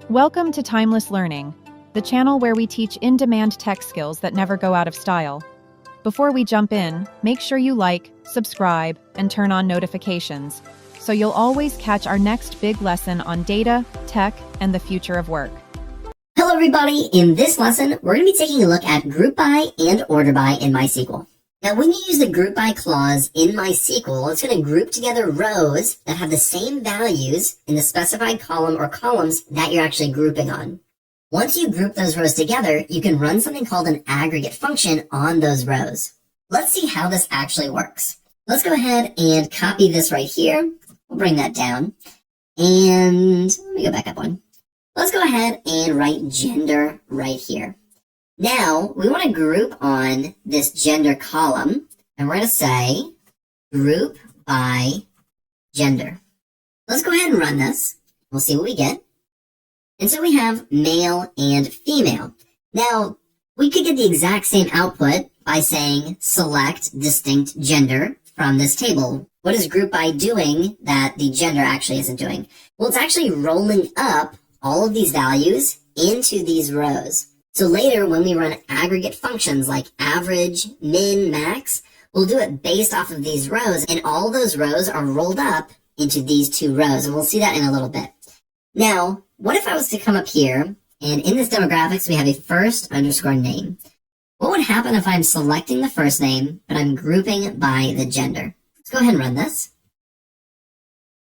Welcome to Timeless Learning, the channel where we teach in-demand tech skills that never go out of style. Before we jump in, make sure you like, subscribe, and turn on notifications, so you'll always catch our next big lesson on data, tech, and the future of work. Hello everybody, in this lesson, we're going to be taking a look at group by and order by in MySQL. Now when you use the group by clause in MySQL, it's going to group together rows that have the same values in the specified column or columns that you're actually grouping on. Once you group those rows together, you can run something called an aggregate function on those rows. Let's see how this actually works. Let's go ahead and copy this right here. We'll bring that down. And let me go back up one. Let's go ahead and write gender right here. Now, we want to group on this gender column, and we're going to say group by gender. Let's go ahead and run this. We'll see what we get. And so we have male and female. Now, we could get the exact same output by saying select distinct gender from this table. What is group by doing that the gender actually isn't doing? Well, it's actually rolling up all of these values into these rows. So later, when we run aggregate functions like average, min, max, we'll do it based off of these rows, and all those rows are rolled up into these two rows, and we'll see that in a little bit. Now, what if I was to come up here, and in this demographics, we have a first underscore name. What would happen if I'm selecting the first name, but I'm grouping by the gender? Let's go ahead and run this.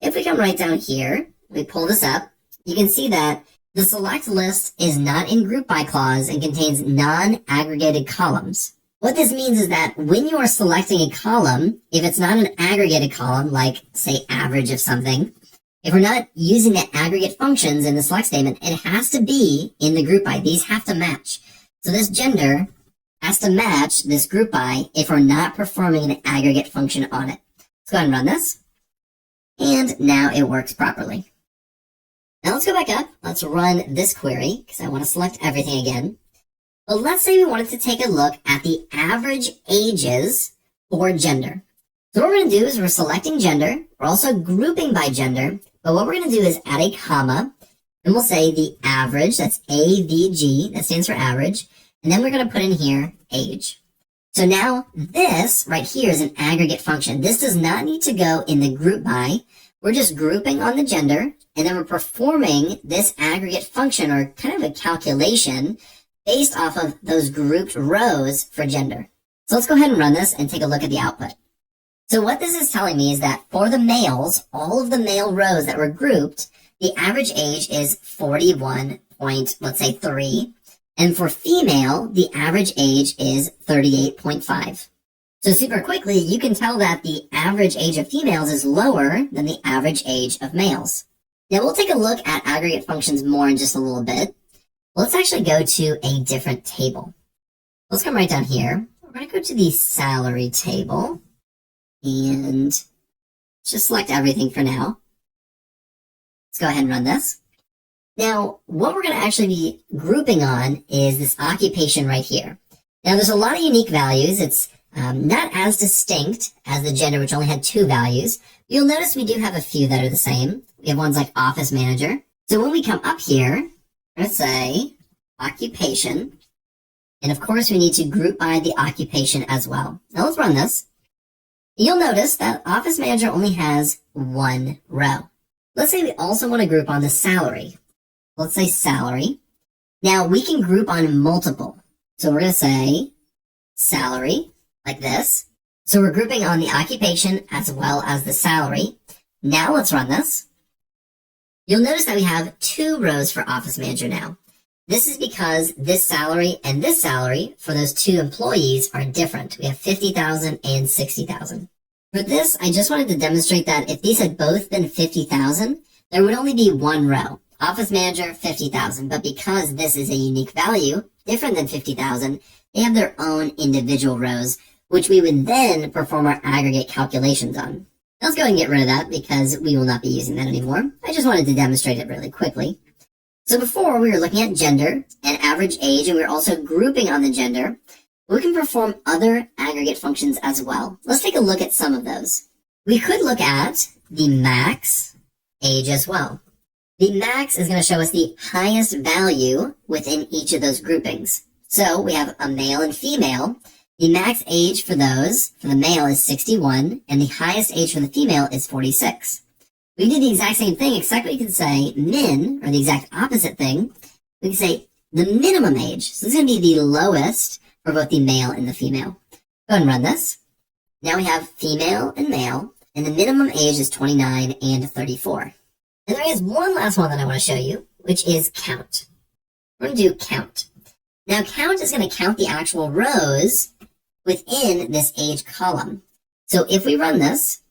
If we come right down here, we pull this up, you can see that the select list is not in group by clause and contains non-aggregated columns. What this means is that when you are selecting a column, if it's not an aggregated column, like say average of something, if we're not using the aggregate functions in the select statement, it has to be in the group by. These have to match. So this gender has to match this group by if we're not performing an aggregate function on it. Let's go ahead and run this. And now it works properly. Now let's go back up. Let's run this query because I want to select everything again. But let's say we wanted to take a look at the average ages for gender. So what we're going to do is we're selecting gender. We're also grouping by gender. But what we're going to do is add a comma. And we'll say the average, that's AVG, that stands for average. And then we're going to put in here age. So now this right here is an aggregate function. This does not need to go in the group by. We're just grouping on the gender, and then we're performing this aggregate function, or kind of a calculation, based off of those grouped rows for gender. So let's go ahead and run this and take a look at the output. So what this is telling me is that for the males, all of the male rows that were grouped, the average age is 41 point, let's say 3. And for female, the average age is 38.5. So super quickly, you can tell that the average age of females is lower than the average age of males. Now we'll take a look at aggregate functions more in just a little bit. Let's actually go to a different table. Let's come right down here. We're going to go to the salary table and just select everything for now. Let's go ahead and run this. Now, what we're going to actually be grouping on is this occupation right here. Now, there's a lot of unique values. It's not as distinct as the gender, which only had 2 values. You'll notice we do have a few that are the same. We have ones like office manager. So when we come up here, let's say occupation. And of course, we need to group by the occupation as well. Now let's run this. You'll notice that office manager only has 1 row. Let's say we also want to group on the salary. Let's say salary. Now we can group on multiple. So we're going to say salary, like this. So we're grouping on the occupation as well as the salary. Now let's run this. You'll notice that we have 2 rows for office manager now. This is because this salary and this salary for those 2 employees are different. We have 50,000 and 60,000. For this, I just wanted to demonstrate that if these had both been 50,000, there would only be 1 row. Office manager, 50,000. But because this is a unique value, different than 50,000, they have their own individual rows, which we would then perform our aggregate calculations on. Let's go and get rid of that because we will not be using that anymore. I just wanted to demonstrate it really quickly. So before we were looking at gender and average age, and we were also grouping on the gender. We can perform other aggregate functions as well. Let's take a look at some of those. We could look at the max age as well. The max is going to show us the highest value within each of those groupings. So we have a male and female. The max age for those, for the male, is 61, and the highest age for the female is 46. We do the exact same thing, except we can say min, or the exact opposite thing. We can say the minimum age. So this is going to be the lowest for both the male and the female. Go ahead and run this. Now we have female and male, and the minimum age is 29 and 34. And there is one last one that I want to show you, which is count. We're going to do count. Now count is going to count the actual rows within this age column. So if we run this,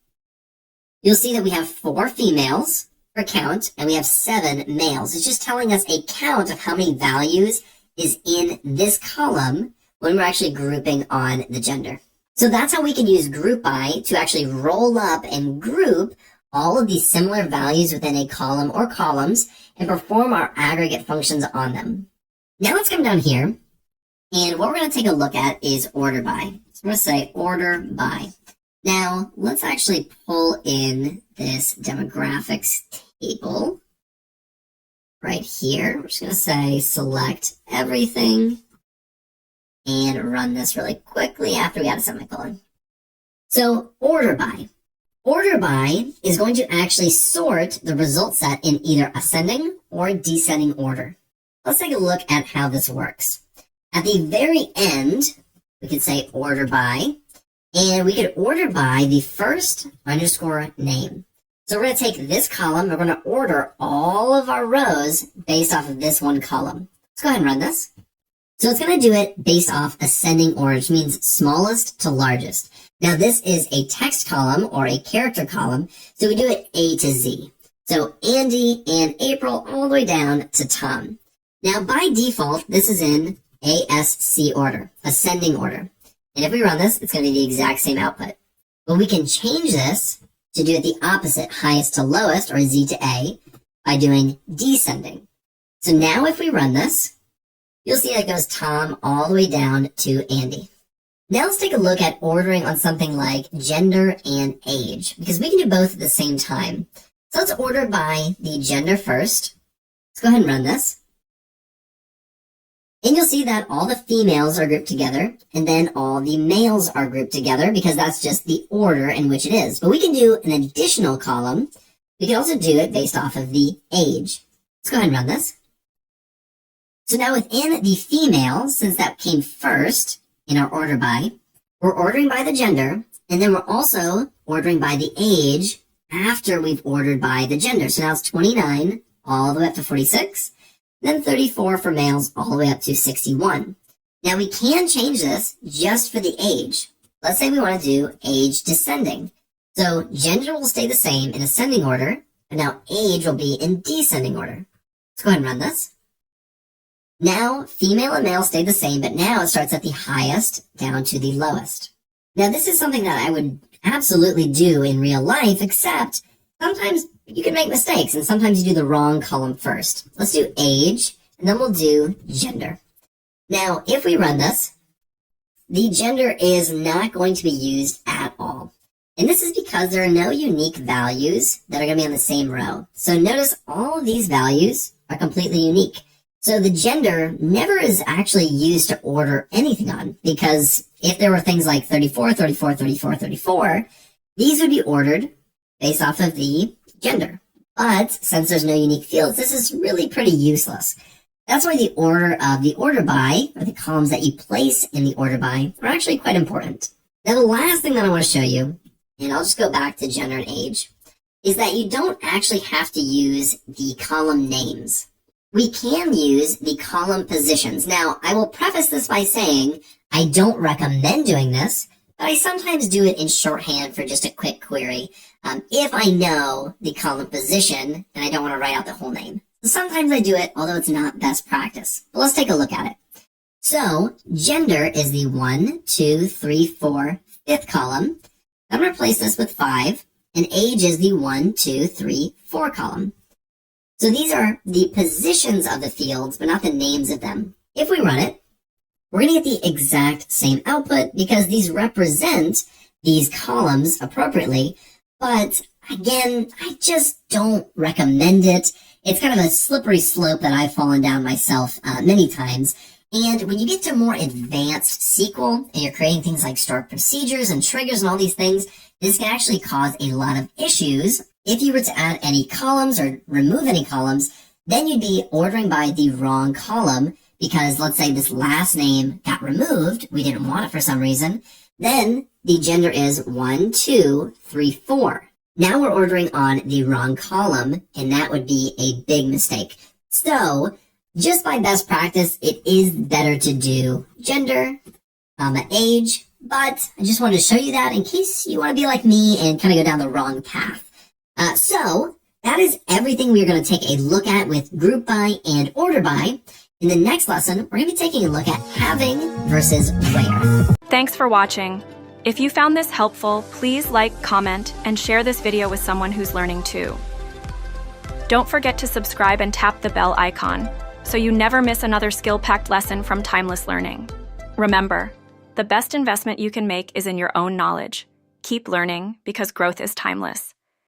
you'll see that we have 4 females for count, and we have 7 males. It's just telling us a count of how many values is in this column when we're actually grouping on the gender. So that's how we can use group by to actually roll up and group all of these similar values within a column or columns and perform our aggregate functions on them. Now let's come down here, and what we're going to take a look at is order by. So we're going to say order by. Now let's actually pull in this demographics table right here. We're just going to say select everything and run this really quickly after we add a semicolon. So order by. Order by is going to actually sort the result set in either ascending or descending order. Let's take a look at how this works. At the very end, we could say order by, and we could order by the first underscore name. So we're going to take this column, we're going to order all of our rows based off of this one column. Let's go ahead and run this. So it's going to do it based off ascending order, which means smallest to largest. Now this is a text column or a character column, so we do it A to Z. So Andy and April all the way down to Tom. Now by default, this is in ASC order, ascending order. And if we run this, it's going to be the exact same output. But we can change this to do it the opposite, highest to lowest, or Z to A, by doing descending. So now if we run this, you'll see that it goes Tom all the way down to Andy. Now let's take a look at ordering on something like gender and age, because we can do both at the same time. So let's order by the gender first. Let's go ahead and run this. And you'll see that all the females are grouped together, and then all the males are grouped together, because that's just the order in which it is. But we can do an additional column. We can also do it based off of the age. Let's go ahead and run this. So now within the female, since that came first in our order by, we're ordering by the gender, and then we're also ordering by the age after we've ordered by the gender. So now it's 29 all the way up to 46, then 34 for males all the way up to 61. Now we can change this just for the age. Let's say we want to do age descending. So gender will stay the same in ascending order, but now age will be in descending order. Let's go ahead and run this. Now, female and male stay the same, but now it starts at the highest down to the lowest. Now, this is something that I would absolutely do in real life, except sometimes you can make mistakes, and sometimes you do the wrong column first. Let's do age, and then we'll do gender. Now, if we run this, the gender is not going to be used at all. And this is because there are no unique values that are going to be on the same row. So notice all of these values are completely unique. So the gender never is actually used to order anything on, because if there were things like 34, 34, 34, 34, these would be ordered based off of the gender. But since there's no unique fields, this is really pretty useless. That's why the order of the order by, or the columns that you place in the order by, are actually quite important. Now the last thing that I want to show you, and I'll just go back to gender and age, is that you don't actually have to use the column names. We can use the column positions. Now, I will preface this by saying I don't recommend doing this, but I sometimes do it in shorthand for just a quick query if I know the column position and I don't want to write out the whole name. Sometimes I do it, although it's not best practice. But let's take a look at it. So, gender is the 1, 2, 3, 4, 5th column. I'm going to replace this with 5, and age is the 1, 2, 3, 4 column. So these are the positions of the fields, but not the names of them. If we run it, we're going to get the exact same output because these represent these columns appropriately. But again, I just don't recommend it. It's kind of a slippery slope that I've fallen down myself many times. And when you get to more advanced SQL and you're creating things like stored procedures and triggers and all these things, this can actually cause a lot of issues. If you were to add any columns or remove any columns, then you'd be ordering by the wrong column because let's say this last name got removed, we didn't want it for some reason, then the gender is 1, 2, 3, 4. Now we're ordering on the wrong column, and that would be a big mistake. So, just by best practice, it is better to do gender, age, but I just wanted to show you that in case you want to be like me and kind of go down the wrong path. So, that is everything we're going to take a look at with group by and order by. In the next lesson, we're going to be taking a look at having versus where. Thanks for watching. If you found this helpful, please like, comment, and share this video with someone who's learning too. Don't forget to subscribe and tap the bell icon so you never miss another skill-packed lesson from Timeless Learning. Remember, the best investment you can make is in your own knowledge. Keep learning because growth is timeless.